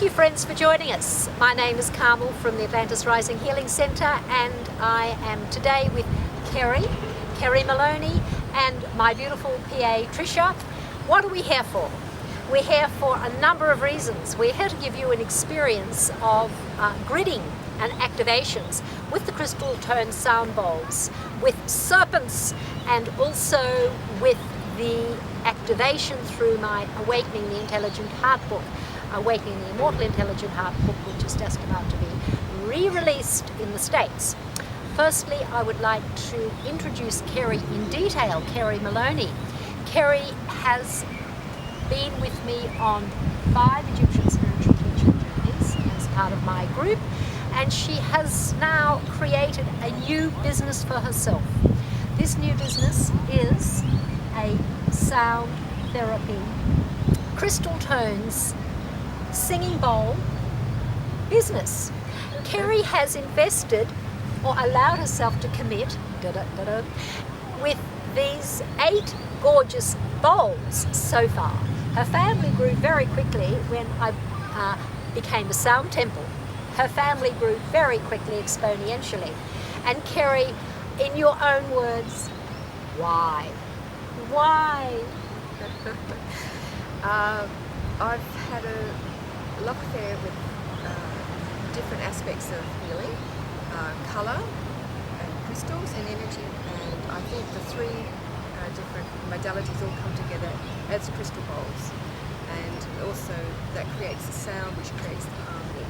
Thank you, friends, for joining us. My name is Carmel from the Atlantis Rising Healing Centre, and I am today with Carrie Maloney, and my beautiful PA, Tricia. What are we here for? We're here for a number of reasons. We're here to give you an experience of gridding and activations with the crystal tone sound bowls, with serpents, and also with the activation through my Awakening the Intelligent Heart book, Awakening the Immortal Intelligent Heart book, which is just about to be re-released in the States. Firstly, I would like to introduce Carrie in detail, Carrie Maloney. Carrie has been with me on 5 Egyptian spiritual teaching journeys as part of my group, and she has now created a new business for herself. This new business is a sound therapy, crystal tones, singing bowl business. Carrie has invested or allowed herself to commit with these 8 gorgeous bowls so far. Her family grew very quickly when I became a sound temple. Her family grew very quickly, exponentially. And Carrie, in your own words, why? Why? I've had a love affair with different aspects of healing, colour and crystals and energy, and I think the 3 different modalities all come together as crystal bowls, and also that creates the sound which creates the harmony,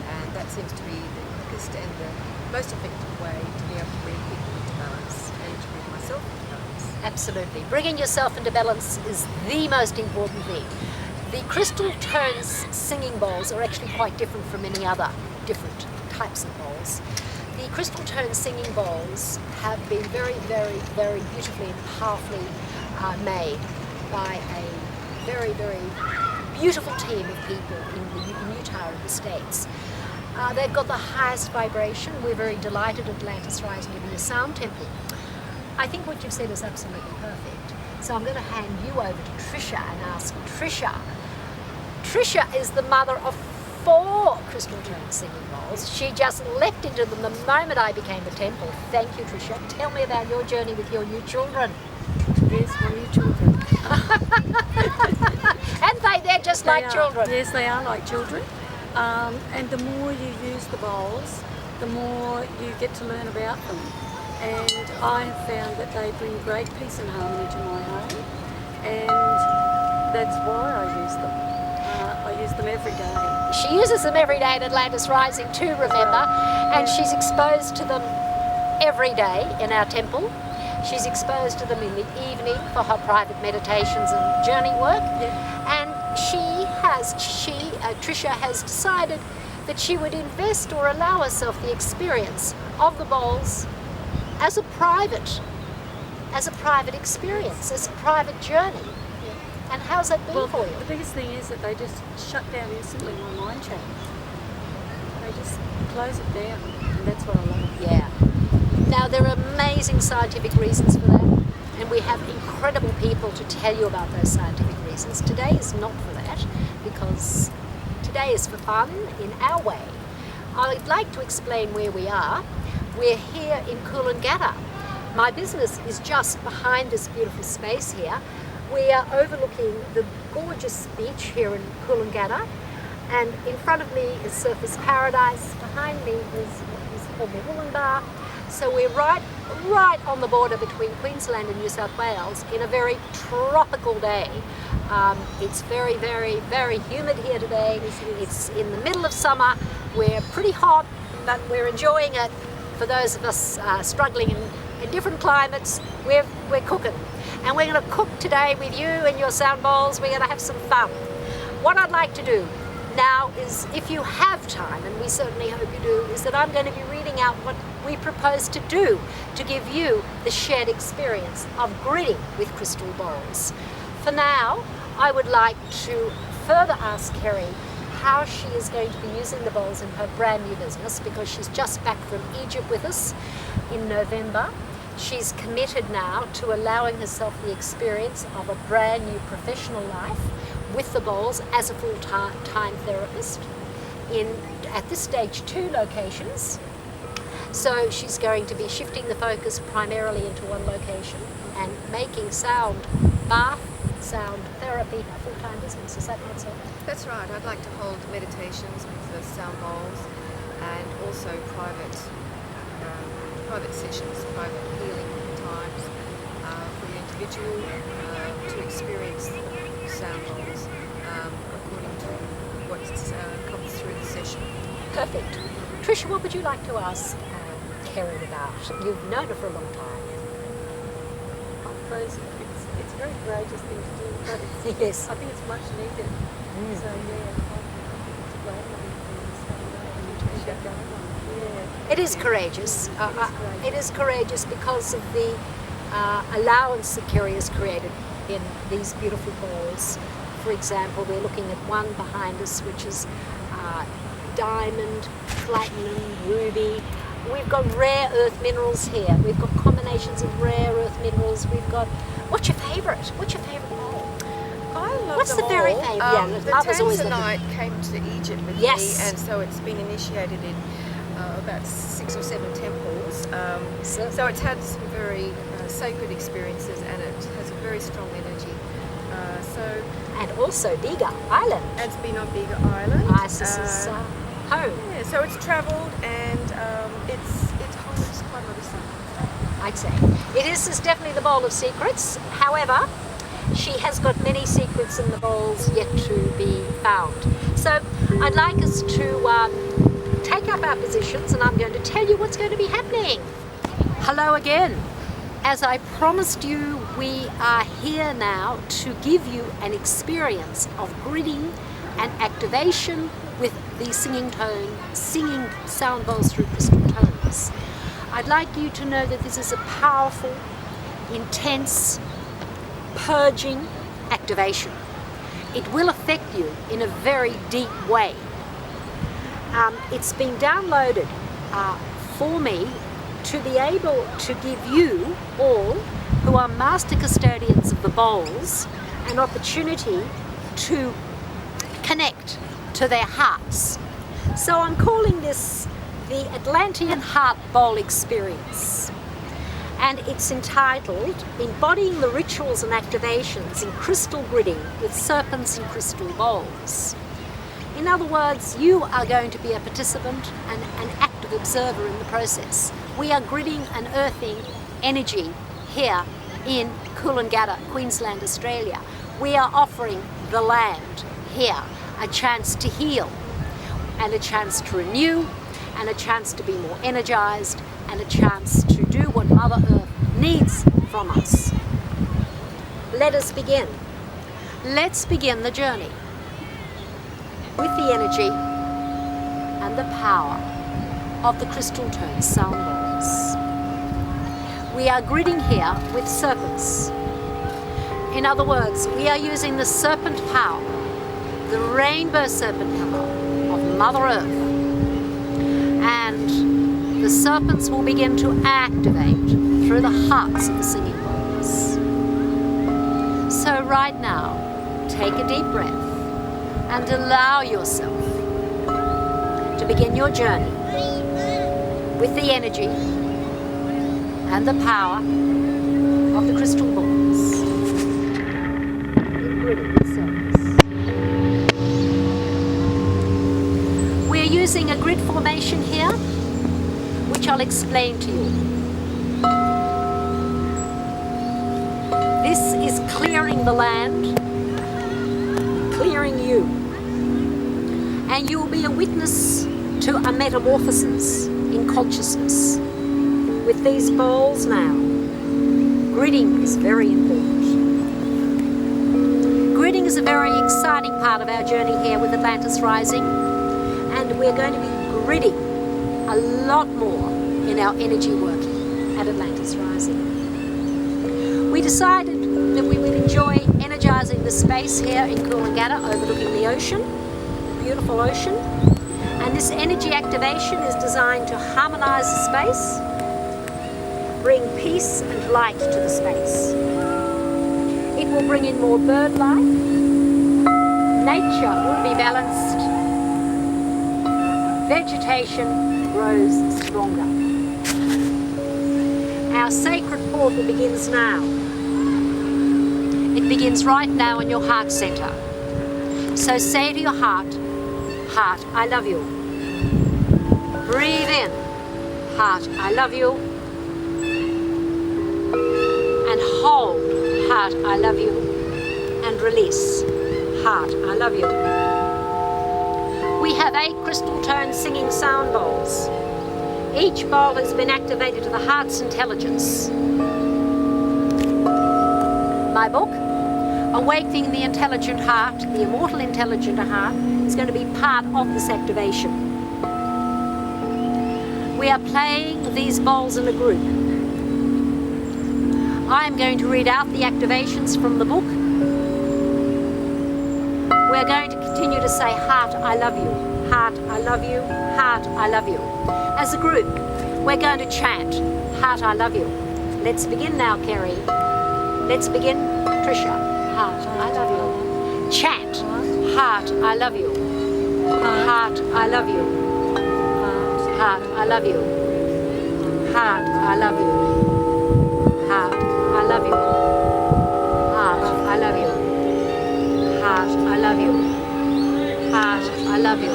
and that seems to be the quickest and the most effective way to be able to bring people into balance and to bring myself into balance. Absolutely. Bringing yourself into balance is the most important thing. The crystal tones singing bowls are actually quite different from any other different types of bowls. The crystal tone singing bowls have been very, very, very beautifully and powerfully made by a very, very beautiful team of people in Utah in the States. They've got the highest vibration. We're very delighted at Atlantis Rising to be a sound temple. I think what you've said is absolutely perfect. So I'm going to hand you over to Tricia and ask Tricia. Tricia is the mother of 4 crystal tone singing bowls. She just leapt into them the moment I became a temple. Thank you, Tricia. Tell me about your journey with your new children. Yes, my new children. And they're just like children. Yes, they are like children. And the more you use the bowls, the more you get to learn about them. And I have found that they bring great peace and harmony to my home, and that's why I use them. I use them every day. She uses them every day at Atlantis Rising too, remember, and she's exposed to them every day in our temple. She's exposed to them in the evening for her private meditations and journey work. And Tricia has decided that she would invest or allow herself the experience of the bowls as a private experience, as a private journey. And how's that been for you? The biggest thing is that they just shut down instantly my mind channel. They just close it down, and that's what I love. Yeah. Now, there are amazing scientific reasons for that, and we have incredible people to tell you about those scientific reasons. Today is not for that, because today is for fun in our way. I'd like to explain where we are. We're here in Coolangatta. My business is just behind this beautiful space here. We are overlooking the gorgeous beach here in Coolangatta, and in front of me is Surfers Paradise. Behind me is called the Wollongbar. So we're right on the border between Queensland and New South Wales in a very tropical day. It's very, very, very humid here today. It's in the middle of summer. We're pretty hot, but we're enjoying it. For those of us struggling in different climates, we're cooking. And we're going to cook today with you and your sound bowls. We're going to have some fun. What I'd like to do now is, if you have time, and we certainly hope you do, is that I'm going to be reading out what we propose to do to give you the shared experience of gridding with crystal bowls. For now, I would like to further ask Carrie how she is going to be using the bowls in her brand new business, because she's just back from Egypt with us in November. She's committed now to allowing herself the experience of a brand new professional life with the bowls as a full-time therapist at this stage 2 locations. So she's going to be shifting the focus primarily into one location and making sound bath, sound therapy a full-time business. Is that not so? That's right. I'd like to hold meditations with the sound bowls and also private sessions, private healing times for the individual to experience the sound bowls according to what comes through the session. Perfect. Tricia, what would you like to ask Kerry about? You've known her for a long time. I suppose it's a very courageous thing to do, but it's, Yes. I think it's much needed. So yeah, it's great having things going on. Yeah. It is courageous. It is courageous because of the allowance that Kerry has created in these beautiful bowls. For example, we're looking at one behind us, which is diamond, platinum, ruby. We've got rare earth minerals here. We've got combinations of rare earth minerals. We've got. What's your favourite? What's your favourite bowl? I love What's them the very all. favourite? The Mother's always Tanzanite came to Egypt with Yes. me, and so it's been initiated in about 6 or 7 temples. So it's had some very sacred experiences, and it has a very strong energy. And also Biga Island. It's been on Bigger Island. Isis's home. Yeah, so it's travelled, and it holds quite a lot of secrets. I'd say. It is definitely the bowl of secrets. However, she has got many secrets in the bowls yet to be found. So I'd like us to take up our positions, and I'm going to tell you what's going to be happening. Hello again. As I promised you, we are here now to give you an experience of gridding and activation with the singing sound bowls through crystal tones. I'd like you to know that this is a powerful, intense, purging activation. It will affect you in a very deep way. It's been downloaded for me to be able to give you all who are master custodians of the bowls an opportunity to connect to their hearts. So I'm calling this the Atlantean Heart Bowl Experience, and it's entitled Embodying the Rituals and Activations in Crystal Gridding with Serpents and Crystal Bowls. In other words, you are going to be a participant and an active observer in the process. We are gridding and earthing energy here in Coolangatta, Queensland, Australia. We are offering the land here a chance to heal and a chance to renew and a chance to be more energized and a chance to do what Mother Earth needs from us. Let us begin. Let's begin the journey with the energy and the power of the crystal tone sound bowls. We are gridding here with serpents. In other words, we are using the serpent power, the rainbow serpent power of Mother Earth. And the serpents will begin to activate through the hearts of the singing bowls. So right now, take a deep breath and allow yourself to begin your journey with the energy and the power of the crystal balls. We're using a grid formation here, which I'll explain to you. This is clearing the land, clearing you, and you will be a witness to a metamorphosis in consciousness. With these bowls now, gridding is very important. Gridding is a very exciting part of our journey here with Atlantis Rising, and we're going to be gridding a lot more in our energy work at Atlantis Rising. We decided that we would enjoy energizing the space here in Coolangatta overlooking the ocean, the beautiful ocean. And this energy activation is designed to harmonize the space, bring peace and light to the space. It will bring in more bird life, Nature will be balanced. Vegetation grows stronger. Our sacred portal begins now. It begins right now in your heart center. So say to your heart, heart, I love you. Breathe in, heart, I love you. And hold, heart, I love you. And release, heart, I love you. We have 8 crystal tone singing sound bowls. Each bowl has been activated to the heart's intelligence. My book, Awakening the Intelligent Heart, the Immortal Intelligent Heart, is going to be part of this activation. We are playing these bowls in a group. I am going to read out the activations from the book. We're going to continue to say, heart, I love you. Heart, I love you. Heart, I love you. As a group, we're going to chant, heart, I love you. Let's begin now, Kerry. Let's begin, Trisha. Heart, I love you. Chant, heart, I love you. Heart, I love you. Heart, I love you. Heart, I love you. Heart, I love you. Heart, I love you. Heart, I love you. Heart, I love you.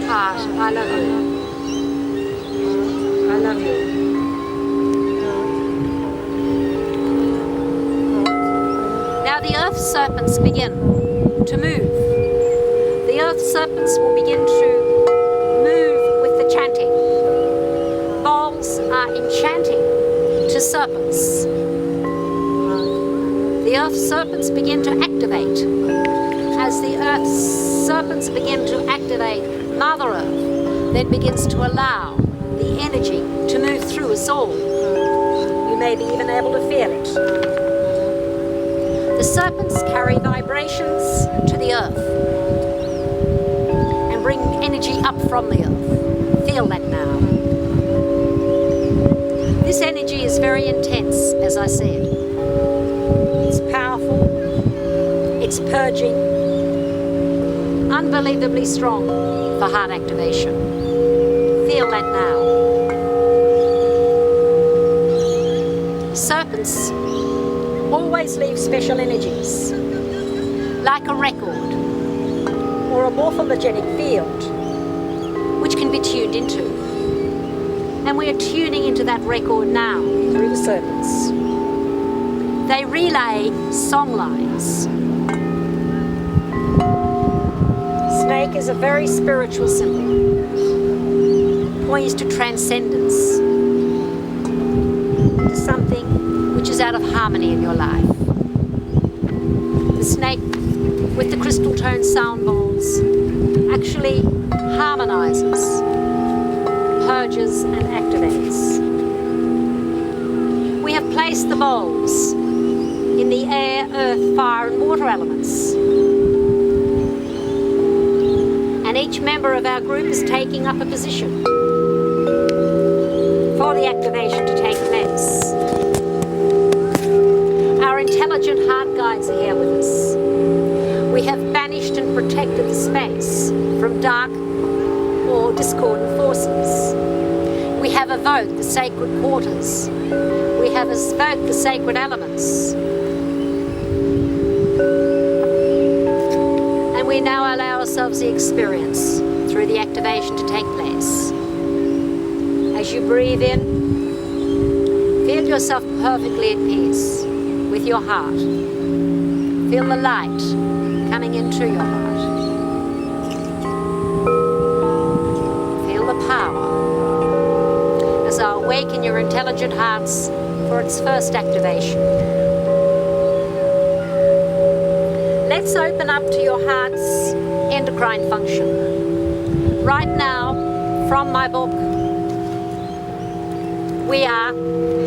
Heart, I love you. I love you. Now the earth serpents begin to move. The earth serpents will begin to move with the chanting. Bowls are enchanting to serpents. The earth serpents begin to activate. As the earth serpents begin to activate, Mother Earth then begins to allow the energy to move through us all. You may be even able to feel it. The serpents carry vibrations to the earth and bring energy up from the earth. Feel that now. This energy is very intense, as I said. It's powerful, it's purging, unbelievably strong for heart activation. Feel that now. Serpents always leave special energies, like a record or a morphologetic field, which can be tuned into. And we are tuning into that record now through the serpents. They relay song lines. Snake is a very spiritual symbol, points to transcendence, to something which is out of harmony in your life. The snake with the crystal tone sound bowls actually harmonizes, purges and activates. We have placed the bowls in the air, earth, fire and water elements. And each member of our group is taking up a position for the activation to take place. Our intelligent heart guides are here with us. We have banished and protected the space from dark or discordant forces. We have evoked the sacred portals. We have evoked the sacred elements. And we now allow ourselves the experience through the activation to take place. As you breathe in, feel yourself perfectly at peace with your heart. Feel the light coming into your heart. Feel the power as I awaken your intelligent hearts for its first activation. Let's open up to your heart's endocrine function. Right now, from my book, we are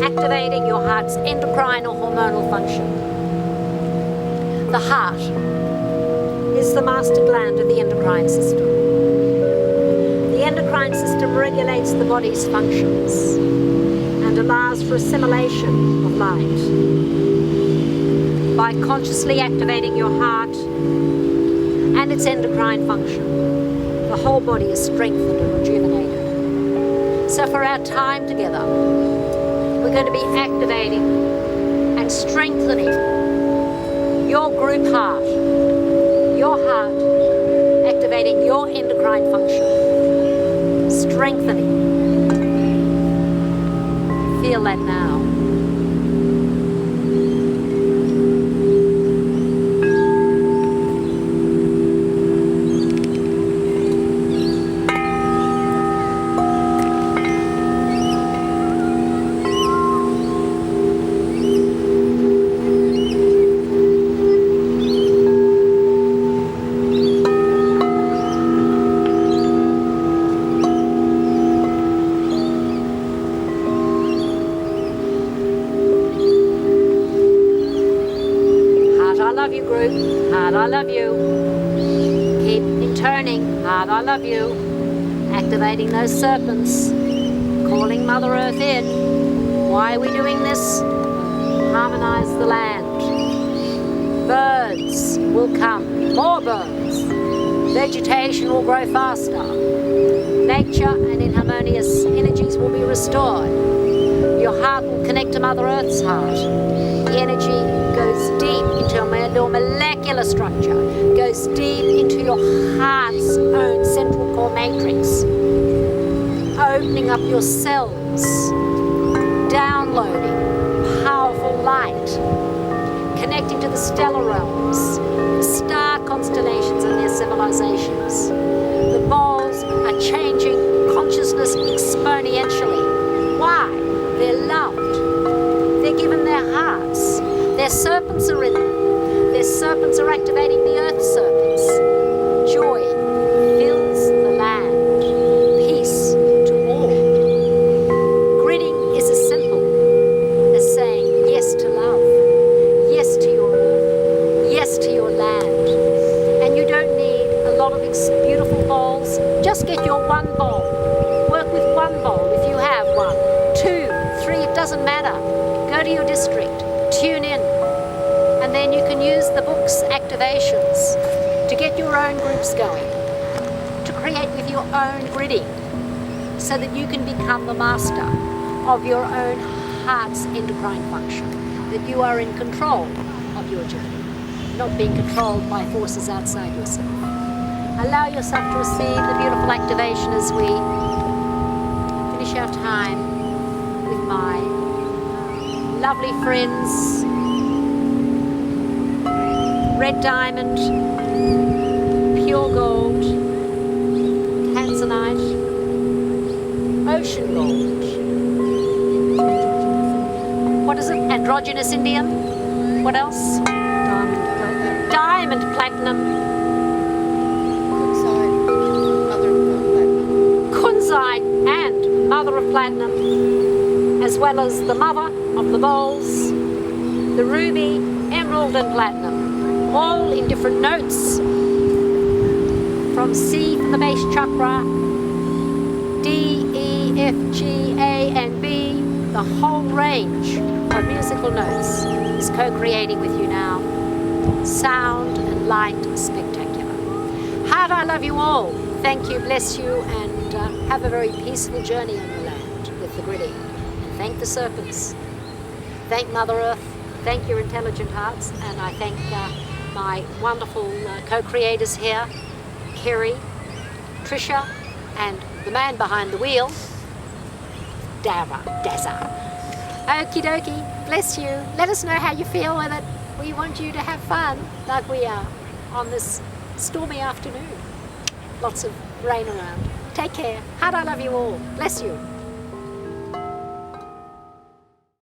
activating your heart's endocrine or hormonal function. The heart is the master gland of the endocrine system. The endocrine system regulates the body's functions and allows for assimilation of light. By consciously activating your heart, and its endocrine function. The whole body is strengthened and rejuvenated. So for our time together, we're going to be activating and strengthening your group heart, activating your endocrine function, strengthening. Feel that now. I love you. Keep intoning. Heart, I love you. Activating those serpents. Calling Mother Earth in. Why are we doing this? Harmonize the land. Birds will come. More birds. Vegetation will grow faster. Nature and inharmonious energies will be restored. Your heart will connect to Mother Earth's heart. The energy goes deep into your molecular structure, goes deep into your heart's own central core matrix, opening up your cells, downloading powerful light, connecting to the stellar realms, star constellations and their civilizations. The balls are changing consciousness exponentially. Why? They're loved. They're given their hearts. Their serpents are in them. Their serpents are activating the earth serpents. Joy fills the land. Peace to all. Gridding is as simple as saying yes to love, yes to your earth, yes to your land. And you don't need a lot of beautiful bowls. Just get your one bowl. Work with one bowl if you have one. 2, 3, it doesn't matter. Go to your district. Tune in, and then you can use the book's activations to get your own groups going, to create with your own gridding, so that you can become the master of your own heart's endocrine function, that you are in control of your journey, not being controlled by forces outside yourself. Allow yourself to receive the beautiful activation as we finish our time with my lovely friends, red diamond, pure gold, tanzanite, ocean gold. What is it? Androgynous indium. What else? Diamond platinum. Kunzite and mother of platinum, as well as the mother of the bowls, the ruby, emerald and platinum, all in different notes, from C for the base chakra, D, E, F, G, A and B, the whole range of musical notes is co-creating with you now. Sound and light spectacular. Heart, I love you all. Thank you, bless you, and have a very peaceful journey on the land with the gridding. And thank the serpents. Thank Mother Earth, thank your intelligent hearts, and I thank my wonderful co-creators here, Kerry, Trisha, and the man behind the wheel, Dazza. Okie dokie, bless you. Let us know how you feel with it. We want you to have fun like we are on this stormy afternoon. Lots of rain around. Take care. Heart, I love you all. Bless you.